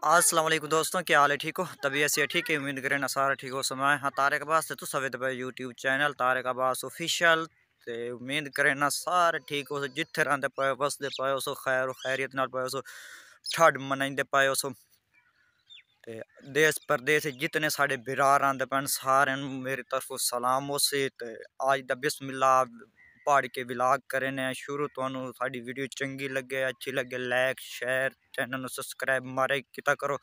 अस्सलाम वालेकुम दोस्तों, क्या हाल है? ठीक हो? तबीयत से ठीक है? उम्मीद करें ना सारा ठीक हो। समय हाँ तारिक अब्बास तो सवेद पे YouTube channel Tariq Abbas official ते उम्मीद करें ना सारे ठीक हो। जिथे रहंदे पे वसदे पे सो खैर खैरियत नाल पे सो ठड मनाइंदे पे सो ते देश परदेश जितने साढ़े बिरार आंदे पैन सारे मेरी तरफ सलाम हो से ते आज दा बिस्मिल्लाह पढ़ के विलाग करे ने शुरू। तो साड़ी वीडियो चंगी लगे अच्छी लगे लाइक शेयर चैनल सब्सक्राइब मारे किता करो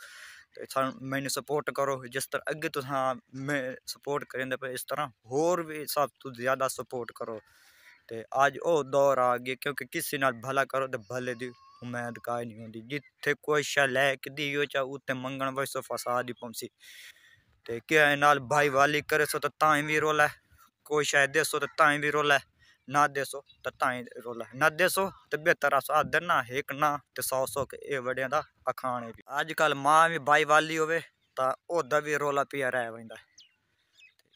ते मैंने सपोर्ट करो। जिस तरह अगे तुस मैं सपोर्ट करेंदे पे इस तरह होर भी सब तो ज़्यादा सपोर्ट करो। ते आज ओ दौर आ गया क्योंकि किसी नाल भला करो तो भले दी उम्मीद काई नहीं होंदी। जिथे कोई शा लैक दी हो चाहे उत्ते मंगण वैसो फसाद ही पहुंची ते क्या नाल भाई वाली करे सो तो ताई भी रोला है। कोई शायद देसो तो ताई भी रोला है ना देसो तो ताई रोला है ना देसो तो बेहतर आदर ना एक ना ते सौ के ए वड़िया दा अखाने भी अजकल मां भी भाई वाली होवे ता ओदा भी रोला पिया रह वैंदा।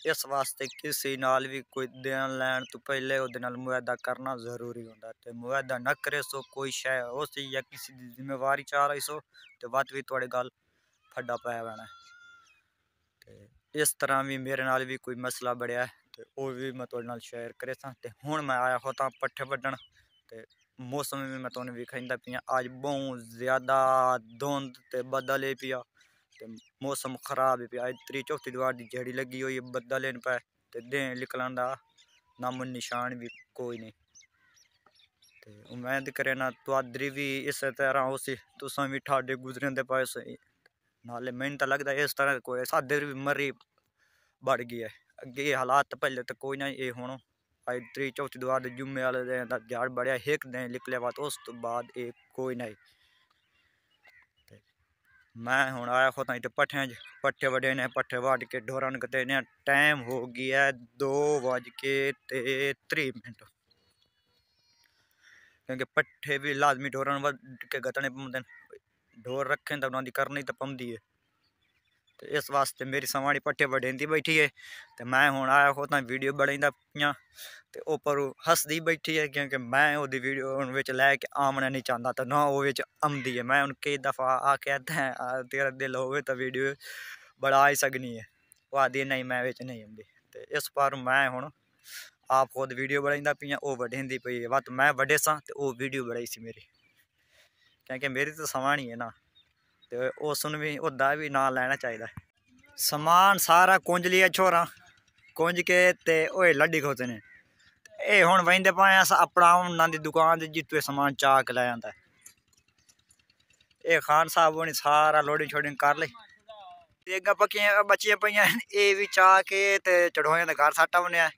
इस वास्ते किसी नाल भी कोई देन लैन तो पहले ओदे नाल मुआदा करना जरूरी होंदा ते मुआदा न करे सो कोई शय हो सी या किसी दी जिम्मेवारी चाह रही सो ते बात भी थोड़े गल फड्डा पाया वैना। इस तरह भी मेरे नाल भी कोई मसला बढ़िया है तो वो भी मैं थोड़े नाल शेयर करे सा। ते हुण मैं आया होता पट्ठे वड्डण ते मौसम भी मैं तुहानू विखाइंदा पिया। आज बहुत ज़्यादा धुंध ते बदल है पिया ते मौसम खराब है पिया। आज 3-4 दीवार की जड़ी लगी हुई है बदल इन पे ते दें निकलन का नामो निशान भी कोई नहीं। ते उम्मीद करे ना तुआदरी भी इस तरह हो सी तुसां भी ठाडे गुजरेंदे पाए सही नाले मैंने तो लगता है इस तरह कोई सादे भी मरी बढ़ गई है। अगे हालात पहले तो कोई ना ये हूँ आज 3-4 दीवार जुम्मे वाले दिन झाड़ बढ़िया एक दिन निकले बाद उस तो बाद एक कोई नहीं। मैं हूँ आया होता इतने पट्ठे वडे ने पट्ठे वाट के ढोरन कते ने टाइम हो गया 2:23 क्योंकि पट्ठे भी लाजमी ढोरन वड के गतने पौंदे ढोर रखें तो उन्होंने करनी तो पौंदी है। तो इस वास्ते मेरी सवाणी पट्ठे वडेंदी बैठी है तो मैं हूँ आया होता वीडियो बनाइंदा पियां ते ऊपर हसदी बैठी है क्योंकि मैं ओदी वीडियो विच लैके आमना नहीं चाहता तो ना वो विच आमदी है। मैं उन्हें कई दफ़ा आख्या तेरा दिल होवे तो वीडियो बड़ा आई सकनी है वो आदि नहीं मैं विच नहीं आमदी। तो इस पर मैं हूँ आप खुद वीडियो बनाइंदा पियां वो वडेंदी पई है वत मैं वडे सा तो वो वीडियो बनाई सी मेरी क्योंकि मेरी तो सवाणी है ना तो उसन भी ओदा भी ना लेना चाहिए। समान सारा कुंज लिया छोरा कुंज के ते ओए लड्डी खोते ने ये हुण वहिंदे पाए अस अपना उन्हां दी दुकान ते जित्थों समान चा के लै आंदा। ये खान साहब होनी सारा लोडिंग शोडिंग कर ली ते अग्गे पक्कियां बच्चियां पईयां ये भी चा के ते चढ़ोए दे घर सट्टा बनेआ।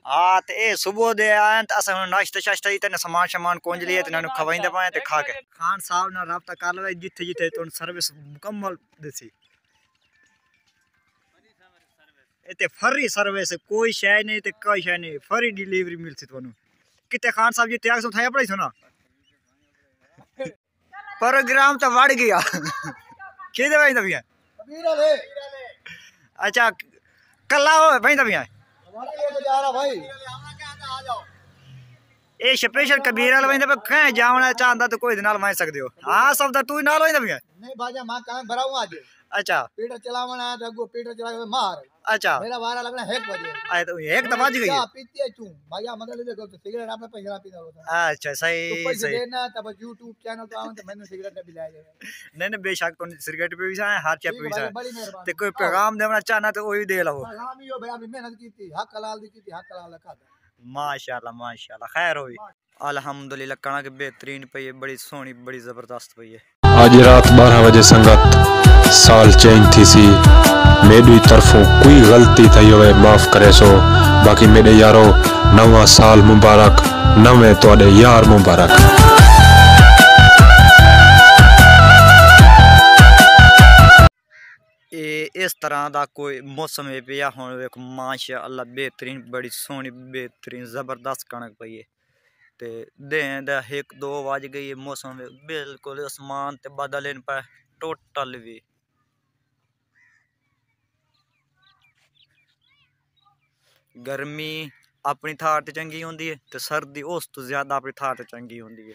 हाँ तो ये सुबह दे आए तो अस नाश्ता शाश्ता इतने समान शमान कुंज लिए इन्होंने खवाइंदे पाए ते खा के खान साहब ना रब्ता कर लो जिथे जिथे तुम सर्विस मुकम्मल दसी इतने फरी सर्विस कोई शय नहीं तो कोई शय नहीं फरी डिलीवरी मिलती तुहानू कितने खान साहब जी त्याग थाया पढ़ाई सुना प्रोग्राम तो बढ़ गया कि भाई तभी अच्छा कला हो भाई तभी ये स्पेशल कबीर वाला वहीं पे कहीं जावना चाहता तो कोई नाल मार सकते हो। हाँ सब तो तू नाल वहीं पे नहीं बाजा मां का भराऊं आज। अच्छा पीटर चलावना है तो पीटर चला मार अच्छा मेरा वारा लगना 1 बजे आए तो एक तो बज गई क्या पीती है तू भैया मदद ले देखो तो सिगरेट आपने पैसा पीता होता है। अच्छा सही तो पैसे सही देना तब YouTube चैनल तो आवन तो मैंने सिगरेट भी लाए नहीं बेशक तो सिगरेट पे भी सा हर चीज पे भी सा बड़ी मेहरबानी ते कोई पैगाम देना चाहना तो वही दे लो। पैगाम ही हो भैया अभी मेहनत की थी हक हलाल दी की थी हक हलाल का माशाल्लाह खैर हुई अल्हम्दुलिल्लाह कणक बेहतरीन पई है बड़ी सोहनी बड़ी जबरदस्त पई है। आज रात 12 बजे संगत साल चेंज थी सी मेरी तरफों कोई गलती थी हो माफ़ करे सो बाकी मेरे यारो नवा साल मुबारक नवे तोड़े यार मुबारक। इस तरह का कोई मौसम है पिया हुण वेख माशाअल्लाह बेहतरीन बड़ी सोहनी बेहतरीन जबरदस्त कणक पई है ते दें दा 1-2 बज गई है मौसम बिल्कुल आसमान ते बादल इन पे टोटल भी गर्मी अपनी थार ते चंगी होंदी है तो सर्दी उस तो ज्यादा अपनी थार ते चंगी होंदी है।